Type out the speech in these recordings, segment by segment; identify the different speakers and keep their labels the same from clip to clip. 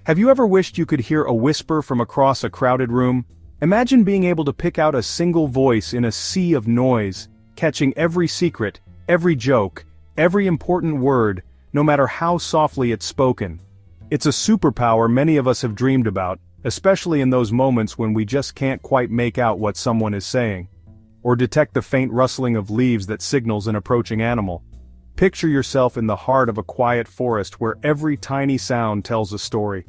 Speaker 1: Have you ever wished you could hear a whisper from across a crowded room? Imagine being able to pick out a single voice in a sea of noise, catching every secret, every joke, every important word, no matter how softly it's spoken. It's a superpower many of us have dreamed about, especially in those moments when we just can't quite make out what someone is saying, or detect the faint rustling of leaves that signals an approaching animal. Picture yourself in the heart of a quiet forest where every tiny sound tells a story.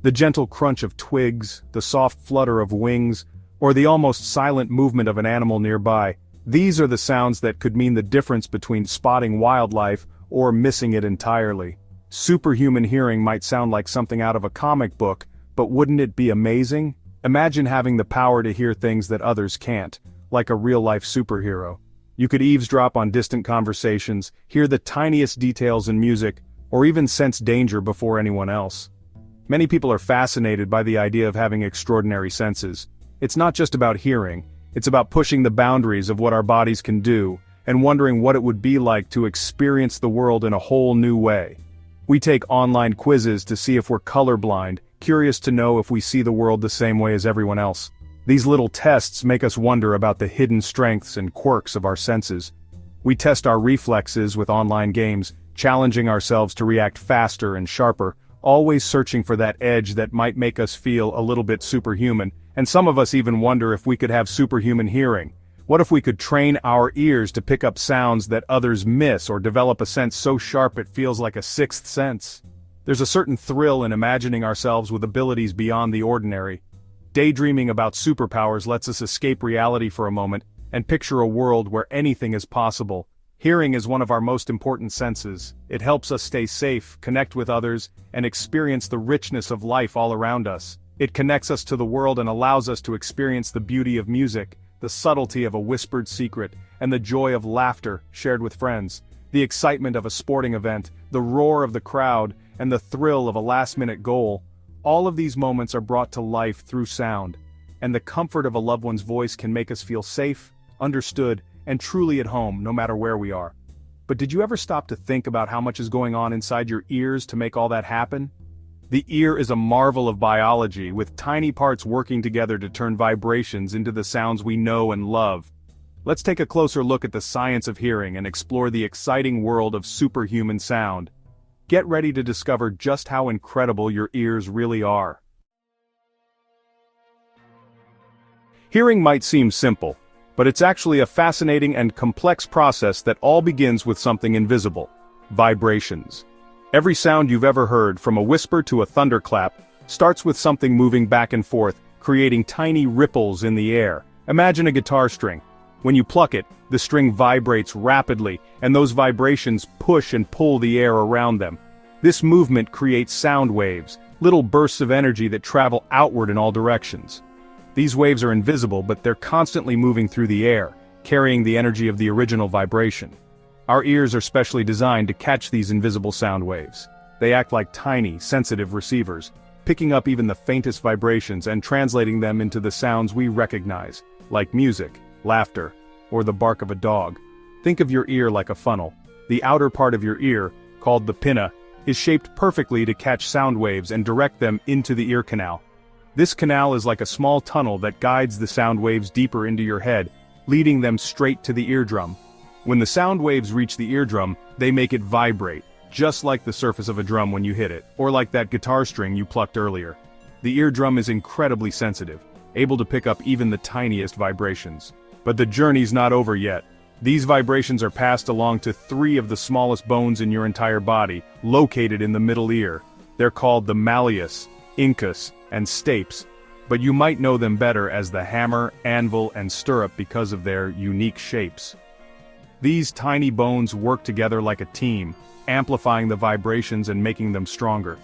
Speaker 1: The gentle crunch of twigs, the soft flutter of wings, or the almost silent movement of an animal nearby. These are the sounds that could mean the difference between spotting wildlife or missing it entirely. Superhuman hearing might sound like something out of a comic book, but wouldn't it be amazing? Imagine having the power to hear things that others can't, like a real-life superhero. You could eavesdrop on distant conversations, hear the tiniest details in music, or even sense danger before anyone else. Many people are fascinated by the idea of having extraordinary senses. It's not just about hearing, it's about pushing the boundaries of what our bodies can do, and wondering what it would be like to experience the world in a whole new way. We take online quizzes to see if we're colorblind, curious to know if we see the world the same way as everyone else. These little tests make us wonder about the hidden strengths and quirks of our senses. We test our reflexes with online games, challenging ourselves to react faster and sharper, always searching for that edge that might make us feel a little bit superhuman, and some of us even wonder if we could have superhuman hearing. What if we could train our ears to pick up sounds that others miss or develop a sense so sharp it feels like a sixth sense? There's a certain thrill in imagining ourselves with abilities beyond the ordinary. Daydreaming about superpowers lets us escape reality for a moment and picture a world where anything is possible. Hearing is one of our most important senses. It helps us stay safe, connect with others, and experience the richness of life all around us. It connects us to the world and allows us to experience the beauty of music, the subtlety of a whispered secret, and the joy of laughter shared with friends. The excitement of a sporting event, the roar of the crowd, and the thrill of a last-minute goal. All of these moments are brought to life through sound, and the comfort of a loved one's voice can make us feel safe, understood, and truly at home no matter where we are. But did you ever stop to think about how much is going on inside your ears to make all that happen? The ear is a marvel of biology, with tiny parts working together to turn vibrations into the sounds we know and love. Let's take a closer look at the science of hearing and explore the exciting world of superhuman sound. Get ready to discover just how incredible your ears really are. Hearing might seem simple, but it's actually a fascinating and complex process that all begins with something invisible: vibrations. Every sound you've ever heard, from a whisper to a thunderclap, starts with something moving back and forth, creating tiny ripples in the air. Imagine a guitar string. When you pluck it, the string vibrates rapidly, and those vibrations push and pull the air around them. This movement creates sound waves, little bursts of energy that travel outward in all directions. These waves are invisible, but they're constantly moving through the air, carrying the energy of the original vibration. Our ears are specially designed to catch these invisible sound waves. They act like tiny, sensitive receivers, picking up even the faintest vibrations and translating them into the sounds we recognize, like music, laughter, or the bark of a dog. Think of your ear like a funnel. The outer part of your ear, called the pinna, is shaped perfectly to catch sound waves and direct them into the ear canal. This canal is like a small tunnel that guides the sound waves deeper into your head, leading them straight to the eardrum. When the sound waves reach the eardrum, they make it vibrate, just like the surface of a drum when you hit it, or like that guitar string you plucked earlier. The eardrum is incredibly sensitive, able to pick up even the tiniest vibrations. But the journey's not over yet. These vibrations are passed along to 3 of the smallest bones in your entire body, located in the middle ear. They're called the malleus, incus, and stapes, but you might know them better as the hammer, anvil, and stirrup because of their unique shapes. These tiny bones work together like a team, amplifying the vibrations and making them stronger.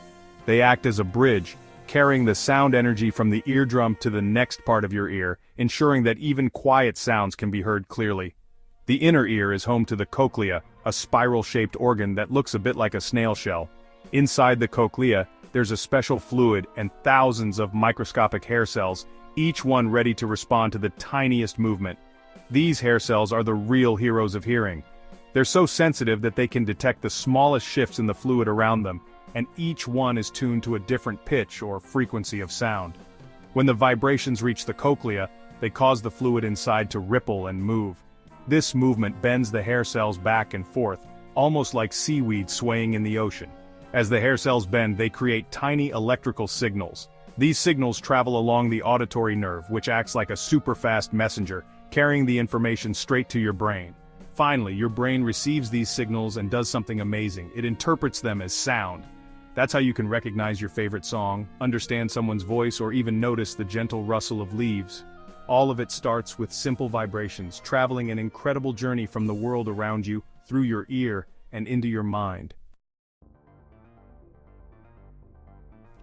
Speaker 1: They act as a bridge, carrying the sound energy from the eardrum to the next part of your ear, ensuring that even quiet sounds can be heard clearly. The inner ear is home to the cochlea, a spiral-shaped organ that looks a bit like a snail shell. Inside the cochlea, there's a special fluid and thousands of microscopic hair cells, each one ready to respond to the tiniest movement. These hair cells are the real heroes of hearing. They're so sensitive that they can detect the smallest shifts in the fluid around them, and each one is tuned to a different pitch or frequency of sound. When the vibrations reach the cochlea, they cause the fluid inside to ripple and move. This movement bends the hair cells back and forth, almost like seaweed swaying in the ocean. As the hair cells bend, they create tiny electrical signals. These signals travel along the auditory nerve, which acts like a super-fast messenger, carrying the information straight to your brain. Finally, your brain receives these signals and does something amazing. It interprets them as sound. That's how you can recognize your favorite song, understand someone's voice, or even notice the gentle rustle of leaves. All of it starts with simple vibrations, traveling an incredible journey from the world around you, through your ear, and into your mind.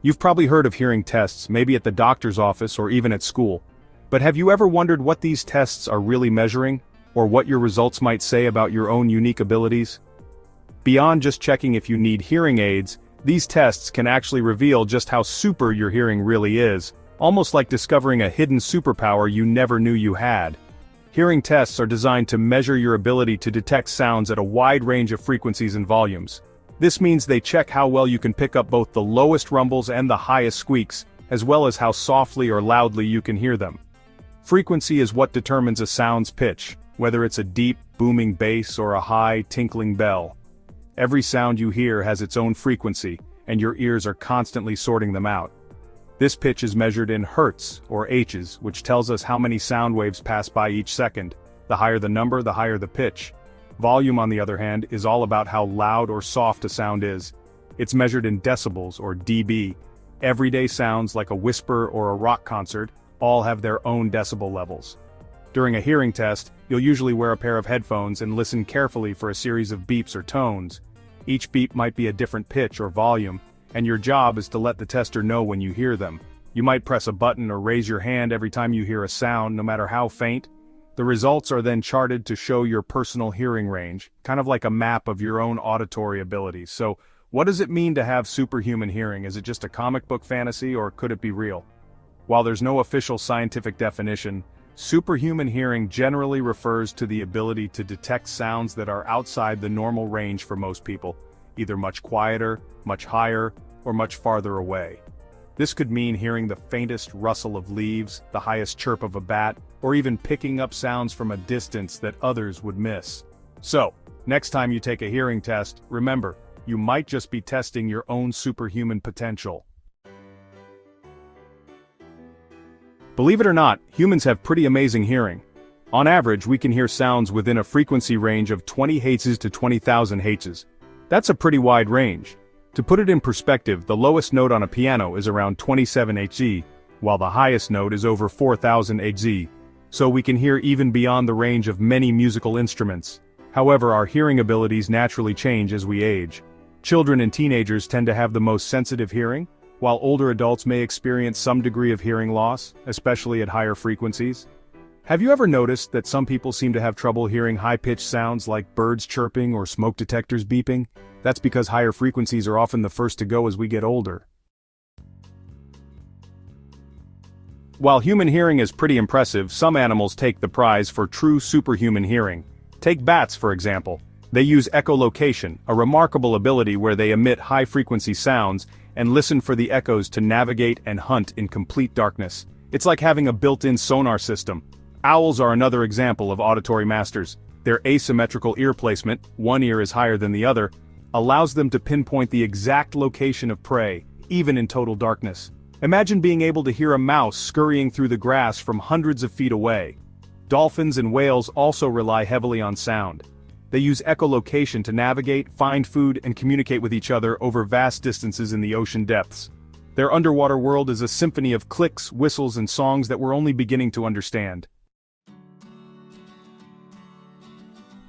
Speaker 1: You've probably heard of hearing tests, maybe at the doctor's office or even at school. But have you ever wondered what these tests are really measuring, or what your results might say about your own unique abilities? Beyond just checking if you need hearing aids, these tests can actually reveal just how super your hearing really is, almost like discovering a hidden superpower you never knew you had. Hearing tests are designed to measure your ability to detect sounds at a wide range of frequencies and volumes. This means they check how well you can pick up both the lowest rumbles and the highest squeaks, as well as how softly or loudly you can hear them. Frequency is what determines a sound's pitch, whether it's a deep, booming bass or a high, tinkling bell. Every sound you hear has its own frequency, and your ears are constantly sorting them out. This pitch is measured in hertz, or H's, which tells us how many sound waves pass by each second. The higher the number, the higher the pitch. Volume, on the other hand, is all about how loud or soft a sound is. It's measured in decibels, or dB. Everyday sounds like a whisper or a rock concert all have their own decibel levels. During a hearing test, you'll usually wear a pair of headphones and listen carefully for a series of beeps or tones. Each beep might be a different pitch or volume, and your job is to let the tester know when you hear them. You might press a button or raise your hand every time you hear a sound, no matter how faint. The results are then charted to show your personal hearing range, kind of like a map of your own auditory abilities. So, what does it mean to have superhuman hearing? Is it just a comic book fantasy, or could it be real? While there's no official scientific definition, superhuman hearing generally refers to the ability to detect sounds that are outside the normal range for most people, either much quieter, much higher, or much farther away. This could mean hearing the faintest rustle of leaves, the highest chirp of a bat, or even picking up sounds from a distance that others would miss. So, next time you take a hearing test, remember, you might just be testing your own superhuman potential. Believe it or not, humans have pretty amazing hearing. On average, we can hear sounds within a frequency range of 20 Hz to 20,000 Hz. That's a pretty wide range. To put it in perspective, the lowest note on a piano is around 27 Hz, while the highest note is over 4,000 Hz. So we can hear even beyond the range of many musical instruments. However, our hearing abilities naturally change as we age. Children and teenagers tend to have the most sensitive hearing, while older adults may experience some degree of hearing loss, especially at higher frequencies. Have you ever noticed that some people seem to have trouble hearing high-pitched sounds like birds chirping or smoke detectors beeping? That's because higher frequencies are often the first to go as we get older. While human hearing is pretty impressive, some animals take the prize for true superhuman hearing. Take bats, for example. They use echolocation, a remarkable ability where they emit high-frequency sounds and listen for the echoes to navigate and hunt in complete darkness. It's like having a built-in sonar system. Owls are another example of auditory masters. Their asymmetrical ear placement, one ear is higher than the other, allows them to pinpoint the exact location of prey, even in total darkness. Imagine being able to hear a mouse scurrying through the grass from hundreds of feet away. Dolphins and whales also rely heavily on sound. They use echolocation to navigate, find food, and communicate with each other over vast distances in the ocean depths. Their underwater world is a symphony of clicks, whistles, and songs that we're only beginning to understand.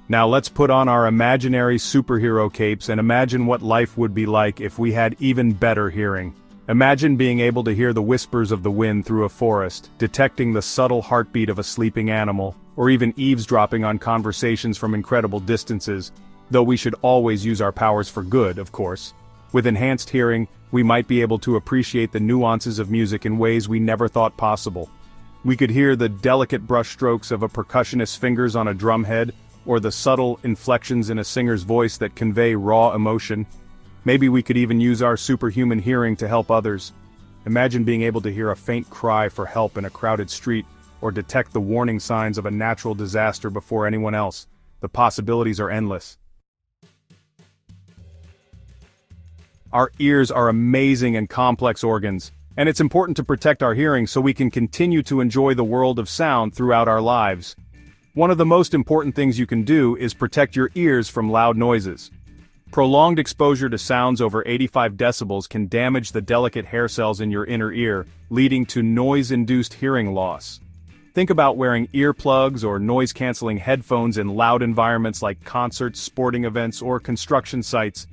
Speaker 1: Now let's put on our imaginary superhero capes and imagine what life would be like if we had even better hearing. Imagine being able to hear the whispers of the wind through a forest, detecting the subtle heartbeat of a sleeping animal, or even eavesdropping on conversations from incredible distances, though we should always use our powers for good, of course. With enhanced hearing, we might be able to appreciate the nuances of music in ways we never thought possible. We could hear the delicate brushstrokes of a percussionist's fingers on a drumhead, or the subtle inflections in a singer's voice that convey raw emotion. Maybe we could even use our superhuman hearing to help others. Imagine being able to hear a faint cry for help in a crowded street, or detect the warning signs of a natural disaster before anyone else. The possibilities are endless. Our ears are amazing and complex organs, and it's important to protect our hearing so we can continue to enjoy the world of sound throughout our lives. One of the most important things you can do is protect your ears from loud noises. Prolonged exposure to sounds over 85 decibels can damage the delicate hair cells in your inner ear, leading to noise-induced hearing loss. Think about wearing earplugs or noise-canceling headphones in loud environments like concerts, sporting events, or construction sites.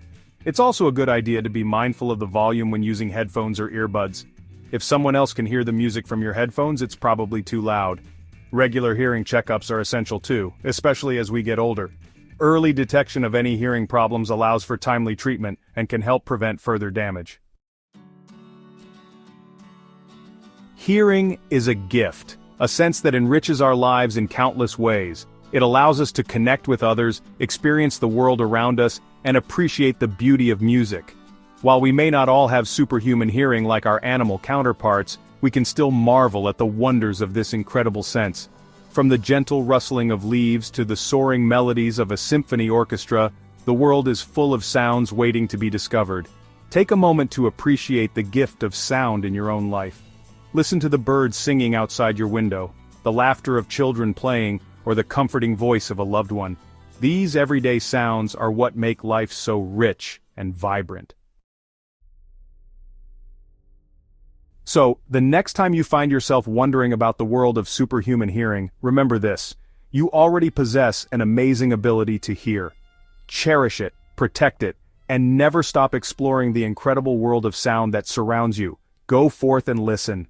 Speaker 1: It's also a good idea to be mindful of the volume when using headphones or earbuds. If someone else can hear the music from your headphones, it's probably too loud. Regular hearing checkups are essential too, especially as we get older. Early detection of any hearing problems allows for timely treatment and can help prevent further damage. Hearing is a gift, a sense that enriches our lives in countless ways. It allows us to connect with others, experience the world around us, and appreciate the beauty of music. While we may not all have superhuman hearing like our animal counterparts, we can still marvel at the wonders of this incredible sense. From the gentle rustling of leaves to the soaring melodies of a symphony orchestra, the world is full of sounds waiting to be discovered. Take a moment to appreciate the gift of sound in your own life. Listen to the birds singing outside your window, the laughter of children playing, or the comforting voice of a loved one. These everyday sounds are what make life so rich and vibrant. So, the next time you find yourself wondering about the world of superhuman hearing, remember this: you already possess an amazing ability to hear. Cherish it, protect it, and never stop exploring the incredible world of sound that surrounds you. Go forth and listen.